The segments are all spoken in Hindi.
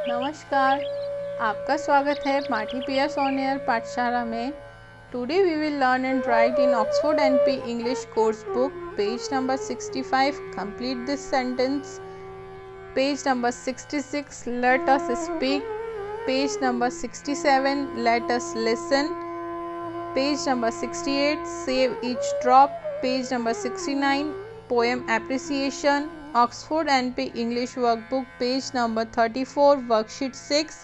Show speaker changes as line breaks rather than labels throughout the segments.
नमस्कार, आपका स्वागत है पाठी पियर्स ऑन एयर पाठशाला में। Today we will learn and write in Oxford NP English course book page number 65. Complete this sentence. Page number 66, let us speak. Page number 67, let us listen. Page number 68, save each drop. Page number 69, poem appreciation. Oxford NP English Workbook, page number 34, worksheet 6,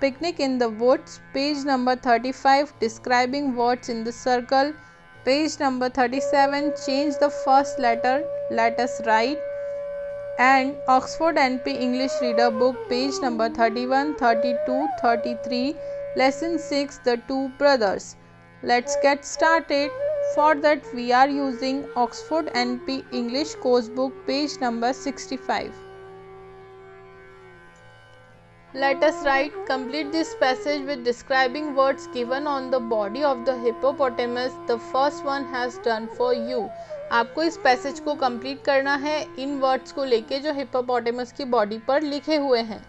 picnic in the woods. Page number 35, describing words in the circle. Page number 37, change the first letter, let us write. And Oxford NP English Reader Book, page number 31, 32, 33, lesson 6, The Two Brothers. Let's get started. For that we are using Oxford NP English Course Book, page number 65. Let us write. Complete this passage with describing words given on the body of the hippopotamus. The first one has done for you. आपको इस पैसेज को कंप्लीट करना है इन वर्ड्स को लेके जो हिप्पोपोटेमस की बॉडी पर लिखे हुए हैं.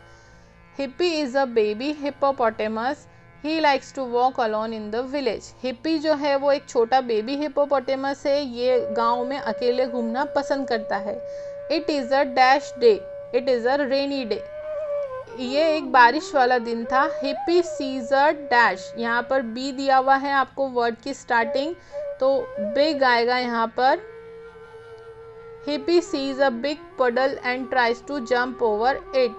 Hippy is a baby hippopotamus. He likes to walk alone in the village. Hippy जो है वो एक छोटा बेबी हिप्पोपोटेमस है. ये गांव में अकेले घूमना पसंद करता है. It is a dash day. It is a rainy day. ये एक बारिश वाला दिन था. Hippie sees a dash. यहाँ पर बी दिया हुआ है आपको वर्ड की स्टार्टिंग, तो बिग आएगा यहाँ पर. Hippy sees a big puddle and tries to jump over it.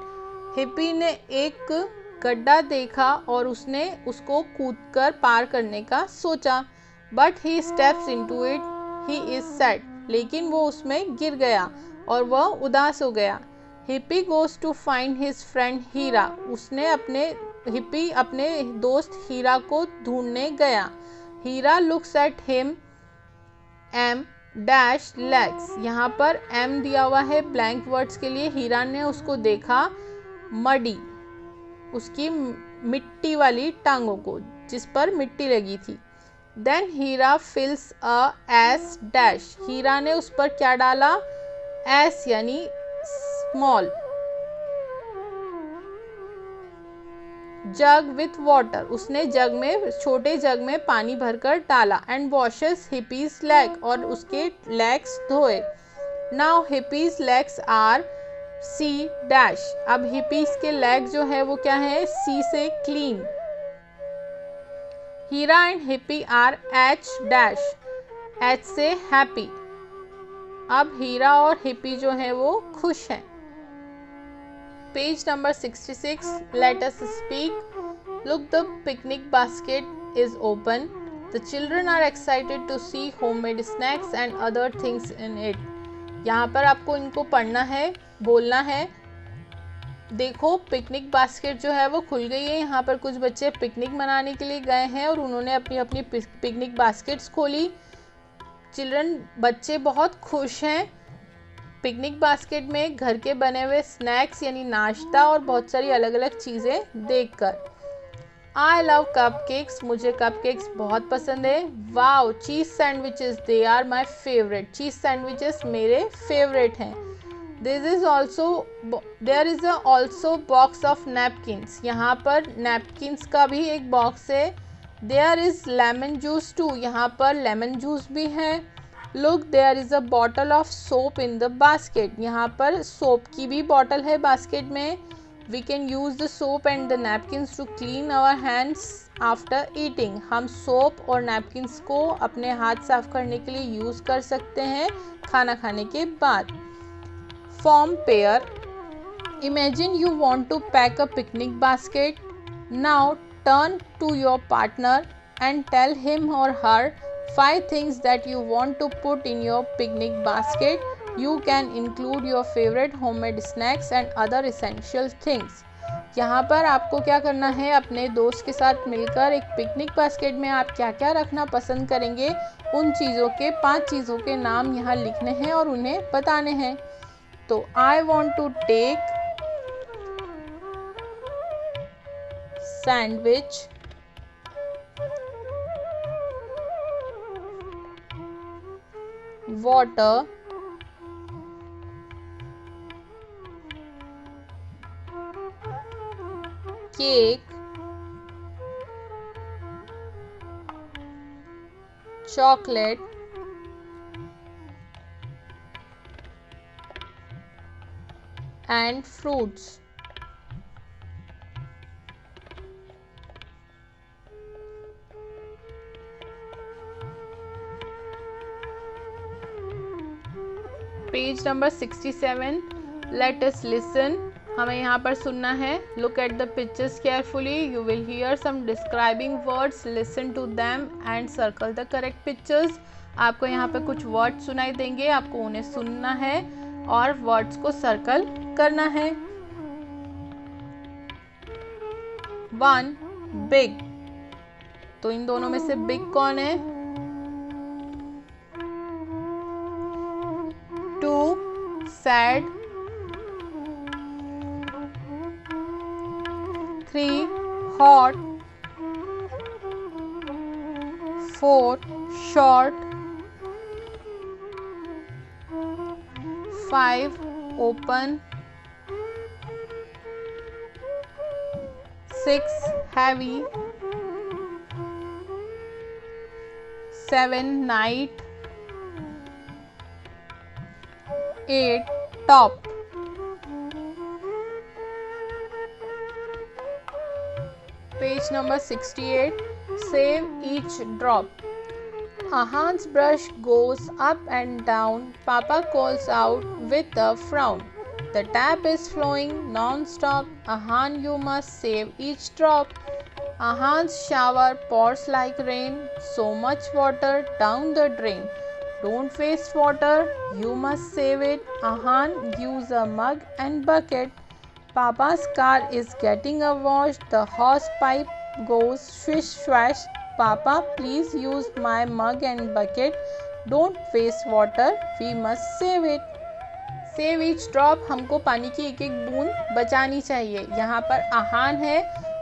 Hippy ने एक गड्ढा देखा और उसने उसको कूदकर पार करने का सोचा. But he steps into it. He is sad. लेकिन वो उसमें गिर गया और वह उदास हो गया. Hippy goes to find his friend Heera. Hippy अपने दोस्त हीरा को ढूंढने गया. Heera looks at him. M dash legs. यहाँ पर एम दिया हुआ है ब्लैंक वर्ड्स के लिए. हीरा ने उसको देखा मडी, उसकी मिट्टी वाली टांगों को जिस पर मिट्टी लगी थी. देन हीरा फिल्स अ एस डैश. हीरा ने उस पर क्या डाला? एस यानी स्मॉल जग विथ वाटर. उसने जग में, छोटे जग में पानी भरकर डाला. And washes Hippy's leg. और उसके लेग्स धोए. Now Hippy's legs are C dash. अब हिप्पीज के लेग जो है वो क्या है? सी से clean. Hira and Hippy are H dash. H से हैप्पी. अब हीरा और हिप्पी जो है वो खुश हैं. Page number 66, let us speak. Look the picnic basket is open. The children are excited to see homemade snacks and other things in it. यहाँ पर आपको इनको पढ़ना है, बोलना है. देखो पिकनिक बास्केट जो है वो खुल गई है. यहाँ पर कुछ बच्चे पिकनिक मनाने के लिए गए हैं और उन्होंने अपनी अपनी पिकनिक बास्केट्स खोली. बच्चे बहुत खुश हैं. पिकनिक बास्केट में घर के बने हुए स्नैक्स यानी नाश्ता और बहुत सारी अलग अलग चीज़ें देखकर. I love cupcakes. मुझे कपकेक्स बहुत पसंद है. Wow cheese sandwiches, they are my favourite. Cheese sandwiches मेरे फेवरेट हैं. There is also box of napkins. यहाँ पर नैपकिन्स का भी एक बॉक्स है. There is lemon juice too. यहाँ पर लेमन जूस भी है. Look there is a bottle of soap in the basket. यहाँ पर सोप की भी बॉटल है बास्केट में. We can use the soap and the napkins to clean our hands after eating. हम सोप और नैपकिन्स को अपने हाथ साफ करने के लिए यूज़ कर सकते हैं खाना खाने के बाद. Form pair. Imagine you want to pack a picnic basket. Now turn to your partner and tell him or her 5 things that you want to put in your picnic basket. You can include your favorite homemade snacks and other essential things. यहाँ पर आपको क्या करना है, अपने दोस्त के साथ मिलकर एक पिकनिक बास्केट में आप क्या क्या रखना पसंद करेंगे, उन चीज़ों के 5 चीज़ों के नाम यहाँ लिखने हैं और उन्हें बताने हैं। तो I want to take sandwich, water, cake, chocolate, and fruits. Page number 67, let us listen. हमें यहाँ पर सुनना है। Look at the pictures carefully, you will hear some describing words, listen to them and circle the correct pictures. आपको यहाँ पर कुछ वर्ड सुनाई देंगे, आपको उन्हें सुनना है और वर्ड्स को सर्कल करना है। 1 बिग, तो इन दोनों में से बिग कौन है? 2 sad, 3 hot, 4 short, 5 open, 6 heavy, 7 night, 8 top. Page number 68, save each drop. Ahan's brush goes up and down. Papa calls out with a frown. The tap is flowing non-stop. Ahan, you must save each drop. Ahan's shower pours like rain. So much water down the drain. Don't waste water, you must save it. Ahan, use a mug and bucket. Papa's car is getting a wash. The hose pipe goes swish swash. Papa, please use my mug and bucket. Don't waste water, we must save it. Save each drop, हमको पानी की एक एक बूंद बचानी चाहिए। यहाँ पर आहान है।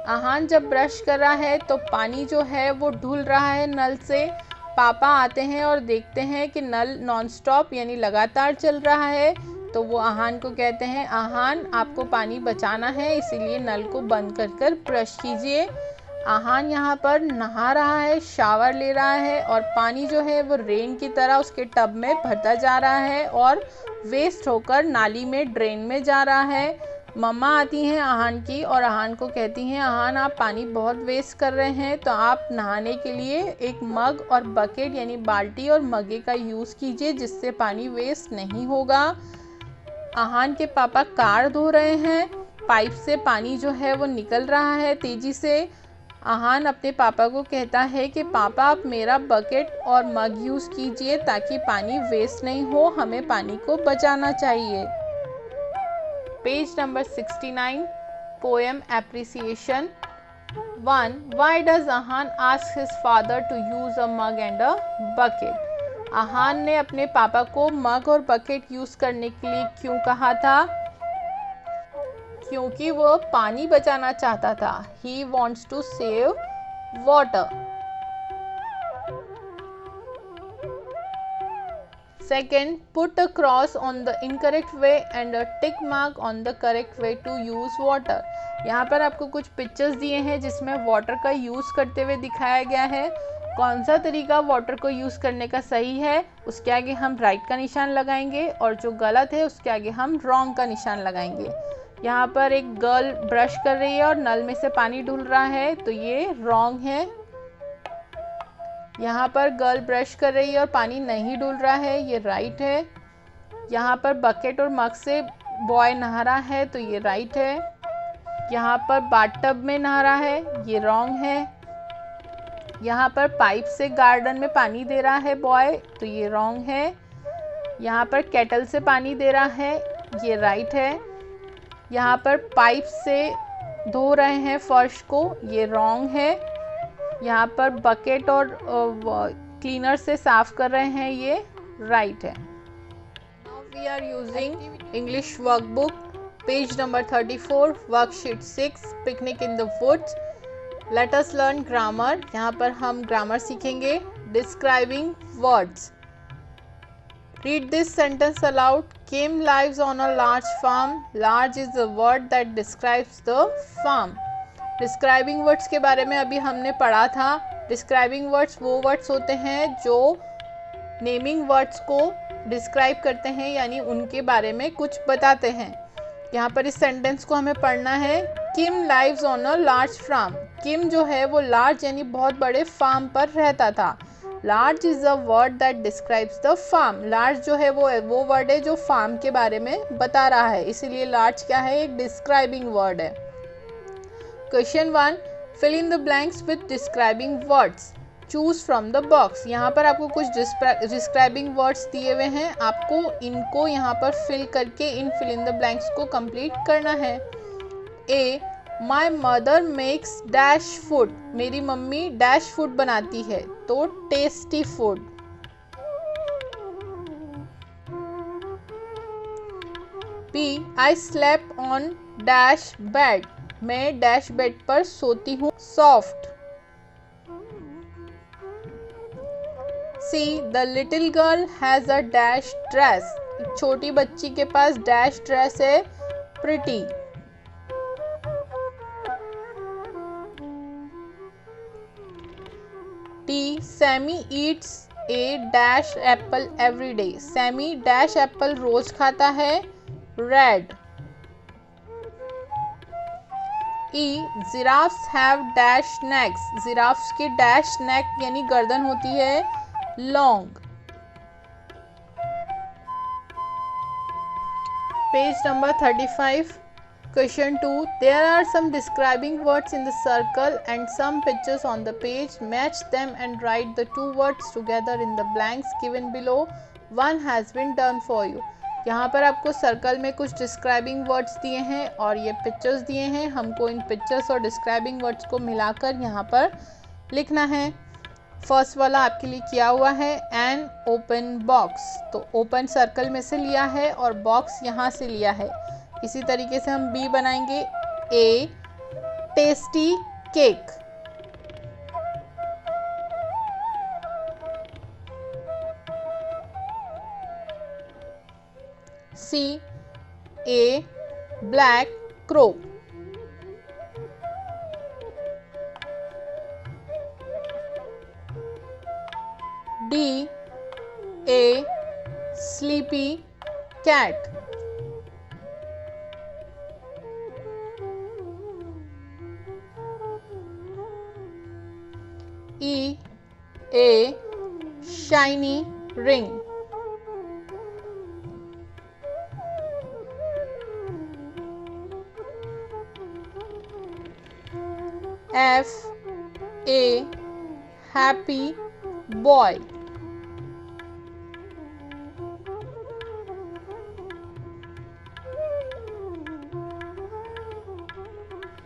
आहान जब ब्रश कर रहा है तो पानी जो है वो ढुल रहा है नल से। पापा आते हैं और देखते हैं कि नल नॉन स्टॉप यानी लगातार चल रहा है, तो वो आहान को कहते हैं, आहान आपको पानी बचाना है, इसीलिए नल को बंद कर कर ब्रश कीजिए। आहान यहाँ पर नहा रहा है, शावर ले रहा है और पानी जो है वो रेन की तरह उसके टब में भरता जा रहा है और वेस्ट होकर नाली में ड्रेन में जा रहा है। मम्मा आती हैं आहान की और आहान को कहती हैं, आहान आप पानी बहुत वेस्ट कर रहे हैं, तो आप नहाने के लिए एक मग और बकेट यानी बाल्टी और मगे का यूज़ कीजिए, जिससे पानी वेस्ट नहीं होगा। आहान के पापा कार धो रहे हैं, पाइप से पानी जो है वो निकल रहा है तेज़ी से। आहान अपने पापा को कहता है कि पापा आप मेरा बकेट और मग यूज़ कीजिए ताकि पानी वेस्ट नहीं हो, हमें पानी को बचाना चाहिए। Page number 69, poem appreciation. 1. Why does Ahan ask his father to use a mug and a bucket? आहान ने अपने पापा को मग और बकेट यूज़ करने के लिए क्यों कहा था? क्योंकि वो पानी बचाना चाहता था। He wants to save water. 2. Put a cross on the incorrect way and a tick mark on the correct way to use water. यहाँ पर आपको कुछ पिक्चर्स दिए हैं जिसमें वाटर का यूज़ करते हुए दिखाया गया है। कौन सा तरीका वाटर को यूज़ करने का सही है, उसके आगे हम राइट का निशान लगाएंगे और जो गलत है उसके आगे हम रॉन्ग का निशान लगाएंगे। यहाँ पर एक गर्ल ब्रश कर रही है और नल में से पानी ढुल रहा है, तो ये रॉन्ग है। यहाँ पर गर्ल ब्रश कर रही है और पानी नहीं ढुल रहा है, ये राइट है। यहाँ पर बकेट और मग से बॉय नहा रहा है, तो ये राइट है। यहाँ पर बाथटब में नहा रहा है, ये रॉन्ग है। यहाँ पर पाइप से गार्डन में पानी दे रहा है बॉय, तो ये रॉन्ग है। यहाँ पर केटल से पानी दे रहा है, ये राइट है। यहाँ पर पाइप से धो रहे हैं फर्श को, ये रॉन्ग है। यहाँ पर बकेट और क्लीनर से साफ कर रहे हैं, ये राइट है। Now we are using English workbook, page number 34, worksheet 6, picnic in the woods. Let us learn grammar. यहाँ पर हम ग्रामर सीखेंगे। Describing words. Read this sentence aloud. Kim lives on a large farm. Large is the word that describes the farm. Describing words के बारे में अभी हमने पढ़ा था। Describing words वो words होते हैं जो नेमिंग वर्ड्स को डिस्क्राइब करते हैं, यानी उनके बारे में कुछ बताते हैं। यहाँ पर इस सेंटेंस को हमें पढ़ना है। Kim lives on a large farm. Kim जो है वो लार्ज यानी बहुत बड़े फार्म पर रहता था। Large is a word that describes the farm. Large जो है वो वर्ड है जो फार्म के बारे में बता रहा है, इसीलिए लार्ज क्या है, एक डिस्क्राइबिंग वर्ड है। Question 1, fill in the blanks with describing words. Choose from the box. यहाँ पर आपको कुछ डिस्क्राइबिंग वर्ड्स दिए हुए हैं, आपको इनको यहाँ पर फिल करके in fill in the blanks को कंप्लीट करना है। A, my mother makes dash food. मेरी मम्मी डैश फूड बनाती है, तो tasty food. B, I sleep on dash bed. मैं डैश बेड पर सोती हूँ, soft. C, the little girl has a dash dress. एक छोटी बच्ची के पास डैश ड्रेस है, pretty. D, Sammy eats a dash apple every day. Sammy dash apple रोज खाता है, red. E, giraffes have dash next. Giraffes की डैश नेक यानी गर्दन होती है, long. Page number 35, Question 2, there are some describing words in the circle and some pictures on the page. Match them and write the two words together in the blanks given below. One has been done for you. यहाँ पर आपको सर्कल में कुछ डिस्क्राइबिंग वर्ड्स दिए हैं और ये पिक्चर्स दिए हैं। हमको इन पिक्चर्स और डिस्क्राइबिंग वर्ड्स को मिलाकर यहाँ पर लिखना है। फर्स्ट वाला आपके लिए किया हुआ है, एन ओपन बॉक्स। तो ओपन सर्कल में से लिया है और बॉक्स यहाँ से लिया है। इसी तरीके से हम बी बनाएंगे। A, tasty cake. C, a black crow. D, a sleepy cat. E, a shiny ring. F, a happy boy.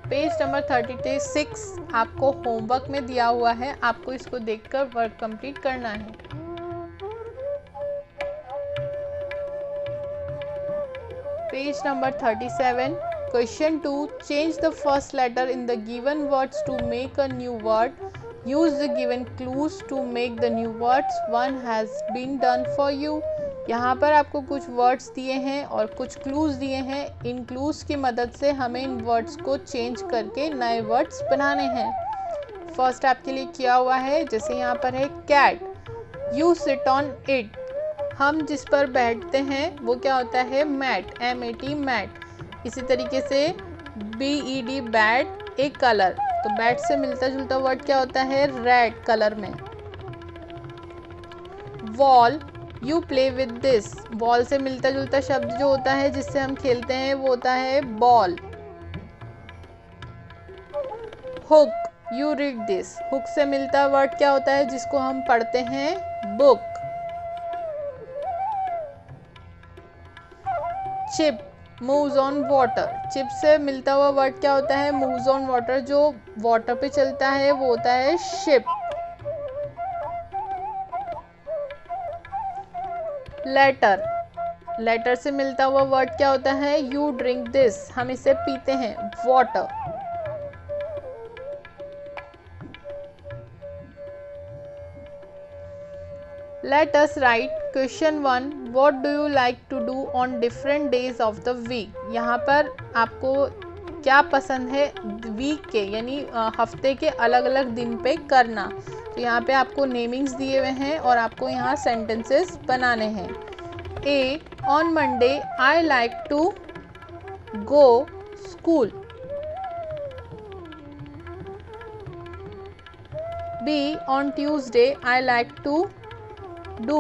Page number 36 आपको होमवर्क में दिया हुआ है, आपको इसको देखकर वर्क कंप्लीट करना है। Page number 37, question 2, change the first letter in the given words to make a new word. Use the given clues to make the new words. One has been done for you. यहाँ पर आपको कुछ वर्ड्स दिए हैं और कुछ क्लूज दिए हैं। इन क्लूज की मदद से हमें इन वर्ड्स को चेंज करके नए वर्ड्स बनाने हैं। फर्स्ट आपके लिए किया हुआ है, जैसे यहाँ पर है cat, you sit on it. हम जिस पर बैठते हैं वो क्या होता है, मैट, MAT मैट। इसी तरीके से BED बैट, एक कलर, तो बैट से मिलता जुलता वर्ड क्या होता है, रेड कलर में। Wall, you play with this. Ball से मिलता जुलता शब्द जो होता है जिससे हम खेलते हैं वो होता है ball. Hook, you read this. Hook से मिलता वर्ड क्या होता है जिसको हम पढ़ते हैं, book. Chip, moves on water. Chip से मिलता हुआ वर्ड क्या होता है? Moves on water. जो वाटर पे चलता है वो होता है शिप। लेटर। लेटर से मिलता हुआ वर्ड क्या होता है? You drink this. हम इसे पीते हैं, water. Let us write question 1. What do you like to do on different days of the week? यहाँ पर आपको क्या पसंद है वीक के यानी हफ्ते के अलग अलग दिन पे करना। तो यहाँ पे आपको नेमिंग्स दिए हुए हैं और आपको यहाँ सेंटेंसेस बनाने हैं। A. On Monday I like to go school. B. On Tuesday I like to do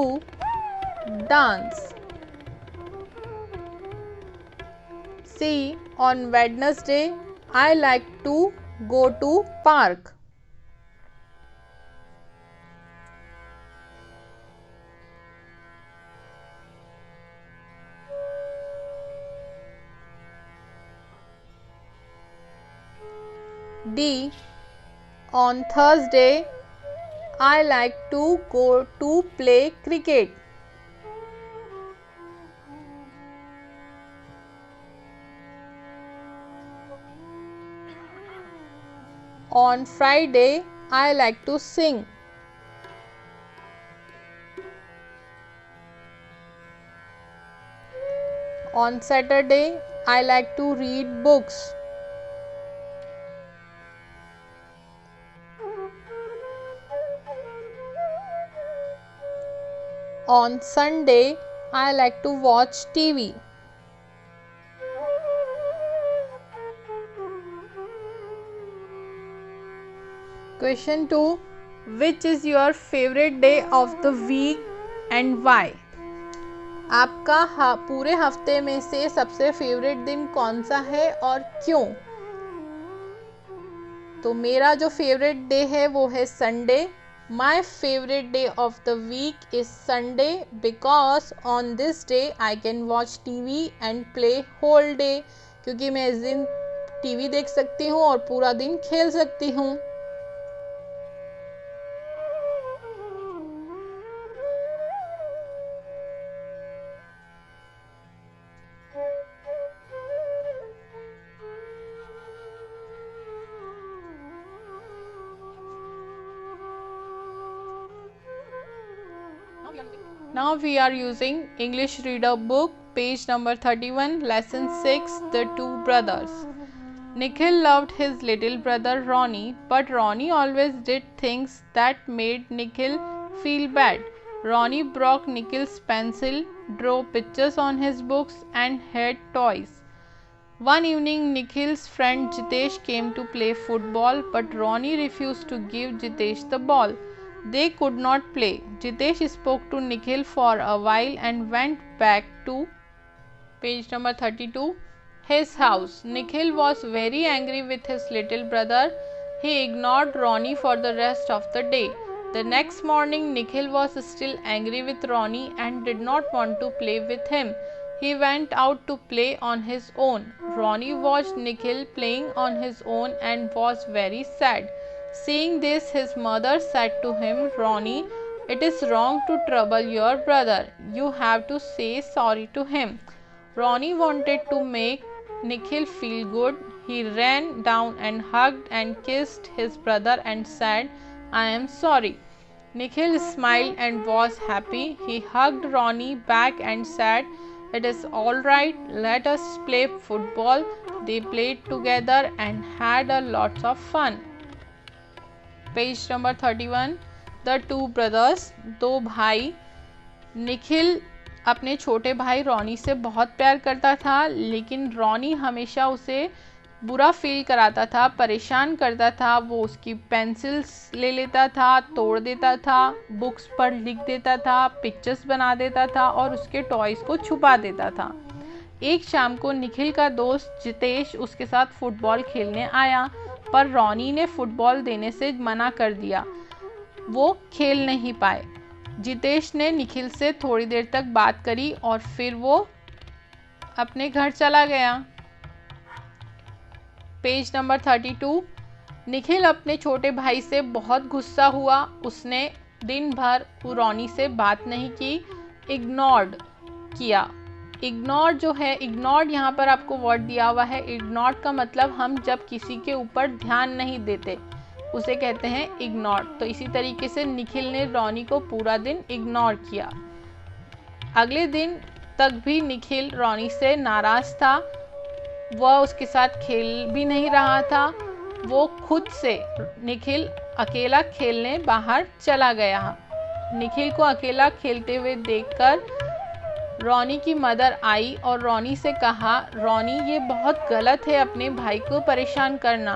dance. C. On Wednesday I like to go to park. D. On Thursday I like to go to play cricket. On Friday I like to sing. On Saturday I like to read books. On Sunday I like to watch TV. Question 2. Which is your favorite day of the week and why? आपका पूरे हफ्ते में से सबसे फेवरेट दिन कौन सा है और क्यों? तो मेरा जो फेवरेट डे है वो है Sunday. My favorite day of the week is Sunday because on this day I can watch TV and play whole day, क्योंकि मैं इस दिन टीवी देख सकती हूँ और पूरा दिन खेल सकती हूँ। Now we are using English Reader Book, page number 31, lesson 6, The Two Brothers. Nikhil loved his little brother Ronnie, but Ronnie always did things that made Nikhil feel bad. Ronnie broke Nikhil's pencil, drew pictures on his books, and hid toys. One evening, Nikhil's friend Jitesh came to play football, but Ronnie refused to give Jitesh the ball. They could not play. Jitesh spoke to Nikhil for a while and went back to page number 32, his house. Nikhil was very angry with his little brother. He ignored Ronnie for the rest of the day. The next morning, Nikhil was still angry with Ronnie and did not want to play with him. He went out to play on his own. Ronnie watched Nikhil playing on his own and was very sad. Seeing this, his mother said to him, Ronnie, it is wrong to trouble your brother. You have to say sorry to him. Ronnie wanted to make Nikhil feel good. He ran down and hugged and kissed his brother and said, I am sorry. Nikhil smiled and was happy. He hugged Ronnie back and said, it is all right. Let us play football. They played together and had a lots of fun. Page number 31, the two brothers, दो भाई। निखिल अपने छोटे भाई रॉनी से बहुत प्यार करता था, लेकिन रॉनी हमेशा उसे बुरा फील कराता था, परेशान करता था। वो उसकी पेंसिल्स ले लेता था, तोड़ देता था, बुक्स पर लिख देता था, पिक्चर्स बना देता था और उसके टॉयज़ को छुपा देता था। एक शाम को निखिल का दोस्त जितेश उसके साथ फुटबॉल खेलने आया, पर रॉनी ने फुटबॉल देने से मना कर दिया। वो खेल नहीं पाए। जितेश ने निखिल से थोड़ी देर तक बात करी और फिर वो अपने घर चला गया। Page number 32। निखिल अपने छोटे भाई से बहुत गुस्सा हुआ। उसने दिन भर रोनी से बात नहीं की, इग्नोर्ड किया। इग्नोर जो है, इग्नोर्ड यहाँ पर आपको वर्ड दिया हुआ है। इग्नोर्ड का मतलब हम जब किसी के ऊपर ध्यान नहीं देते उसे कहते हैं इग्नोर। तो इसी तरीके से निखिल ने रोनी को पूरा दिन इग्नोर किया। अगले दिन तक भी निखिल रोनी से नाराज था। वह उसके साथ खेल भी नहीं रहा था। वो खुद से निखिल अकेला खेलने बाहर चला गया। निखिल को अकेला खेलते हुए देखकर रोनी की मदर आई और रोनी से कहा, रोनी ये बहुत गलत है अपने भाई को परेशान करना।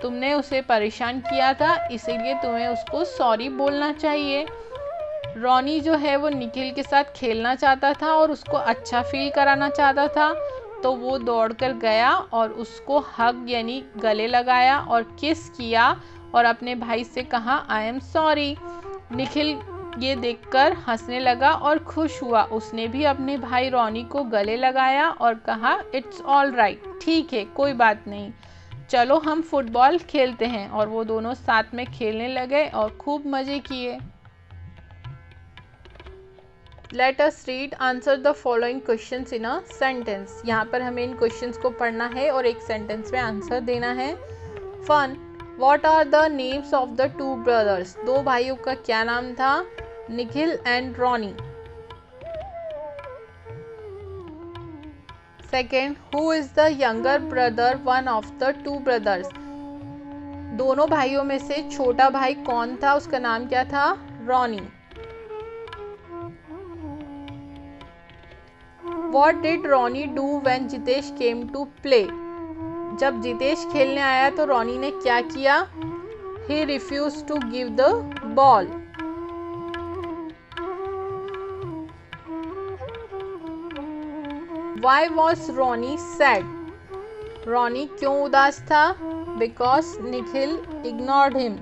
तुमने उसे परेशान किया था, इसीलिए तुम्हें उसको सॉरी बोलना चाहिए। रोनी जो है वो निखिल के साथ खेलना चाहता था और उसको अच्छा फील कराना चाहता था। तो वो दौड़कर गया और उसको हग यानी गले लगाया और किस किया और अपने भाई से कहा, आई एम सॉरी। निखिल ये देखकर हंसने लगा और खुश हुआ। उसने भी अपने भाई रोनी को गले लगाया और कहा, इट्स ऑल राइट, ठीक है, कोई बात नहीं, चलो हम फुटबॉल खेलते हैं। और वो दोनों साथ में खेलने लगे और खूब मज़े किए। Let us read, answer the following questions in a sentence. यहाँ पर हमें इन क्वेश्चंस को पढ़ना है और एक सेंटेंस में आंसर देना है। Fun, what are the names of the two brothers? दो भाइयों का क्या नाम था? Nikhil and Ronnie. Second, who is the younger brother one of the two brothers? दोनों भाइयों में से छोटा भाई कौन था? उसका नाम क्या था? रोनी। What did Ronnie do when Jitesh came to play? जब जितेश खेलने आया तो रोनी ने क्या किया? He refused to give the ball. Why was Ronnie sad? रोनी क्यों उदास था? Because Nikhil ignored him.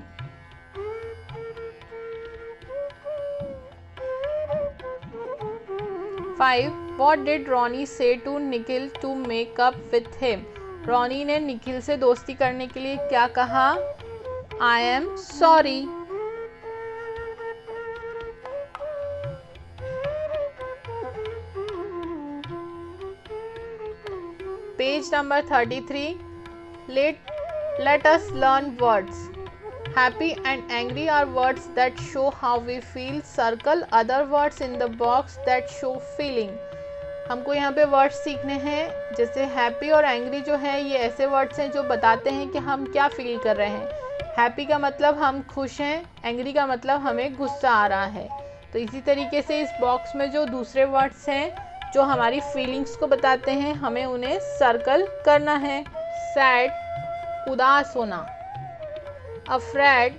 5. What did Ronnie say to Nikhil to make up with him? रोनी ने निखिल से दोस्ती करने के लिए क्या कहा? I am sorry. Page number 33. Let us learn words. Happy and angry are words that show how we feel. Circle other words in the box that show feeling. हमको यहाँ पे वर्ड्स सीखने हैं। जैसे हैप्पी और एंग्री जो है ये ऐसे वर्ड्स हैं जो बताते हैं कि हम क्या फील कर रहे हैं। हैप्पी का मतलब हम खुश हैं, एंग्री का मतलब हमें गुस्सा आ रहा है। तो इसी तरीके से इस बॉक्स में जो दूसरे वर्ड्स हैं जो हमारी फीलिंग्स को बताते हैं, हमें उन्हें सर्कल करना है। सैड, उदास होना। अफ्रेड,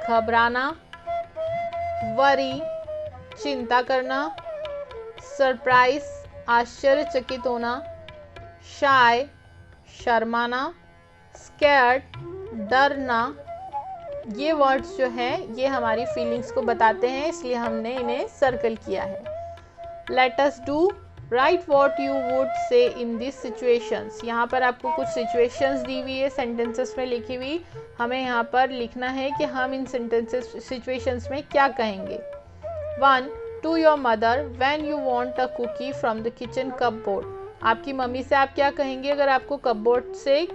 घबराना। वरी, चिंता करना। सरप्राइज, आश्चर्यचकित होना। शाय, शर्माना। स्कैर्ड, डरना। ये वर्ड्स जो हैं ये हमारी फीलिंग्स को बताते हैं, इसलिए हमने इन्हें सर्कल किया है। Let us do, right what you would say in this situations. यहाँ पर आपको कुछ सिचुएशंस दी हुई है सेंटेंसेस में लिखी हुई। हमें यहाँ पर लिखना है कि हम इन सेंटेंसेस सिचुएशंस में क्या कहेंगे। 1. To your mother when you want a cookie from the kitchen cupboard. आपकी मम्मी से आप क्या कहेंगे अगर आपको कपबोर्ड से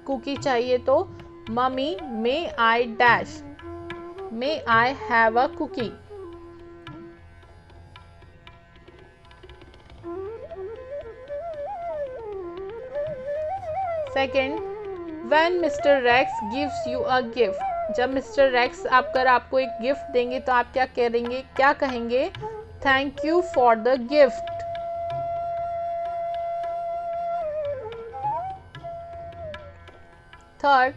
कुकी चाहिए तो? Mummy, may I dash, may I have a cookie. Second, when mister Rex gives you a gift. जब मिस्टर रेक्स आपको एक गिफ्ट देंगे तो आप क्या करेंगे, क्या कहेंगे? Thank you for the gift. Third,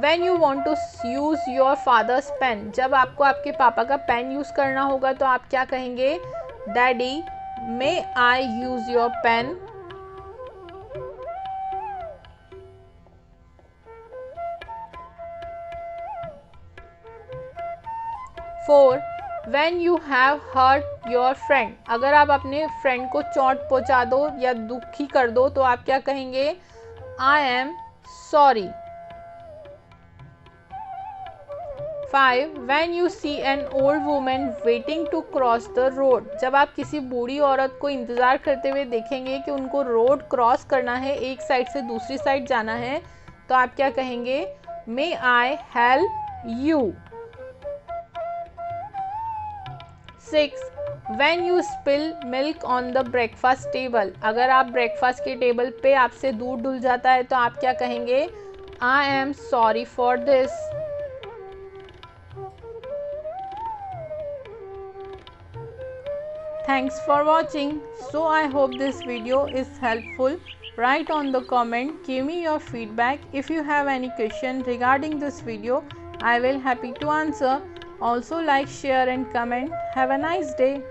when you want to use your father's pen. जब आपको आपके पापा का पेन यूज करना होगा तो आप क्या कहेंगे? Daddy, may I use your pen. 4. When you have hurt your friend, अगर आप अपने फ्रेंड को चोट पहुंचा दो या दुखी कर दो तो आप क्या कहेंगे? I am sorry. 5. When you see an old woman waiting to cross the road, जब आप किसी बूढ़ी औरत को इंतज़ार करते हुए देखेंगे कि उनको रोड क्रॉस करना है, एक साइड से दूसरी साइड जाना है, तो आप क्या कहेंगे? May I help you? 6. When you spill milk on the breakfast table, अगर आप ब्रेकफास्ट के टेबल पे आपसे दूध डुल जाता है तो आप क्या कहेंगे? I am sorry for this. Thanks for watching. So I hope this video is helpful. Write on the comment, give me your feedback. If you have any question regarding this video, I will happy to answer. Also like, share and comment. Have a nice day.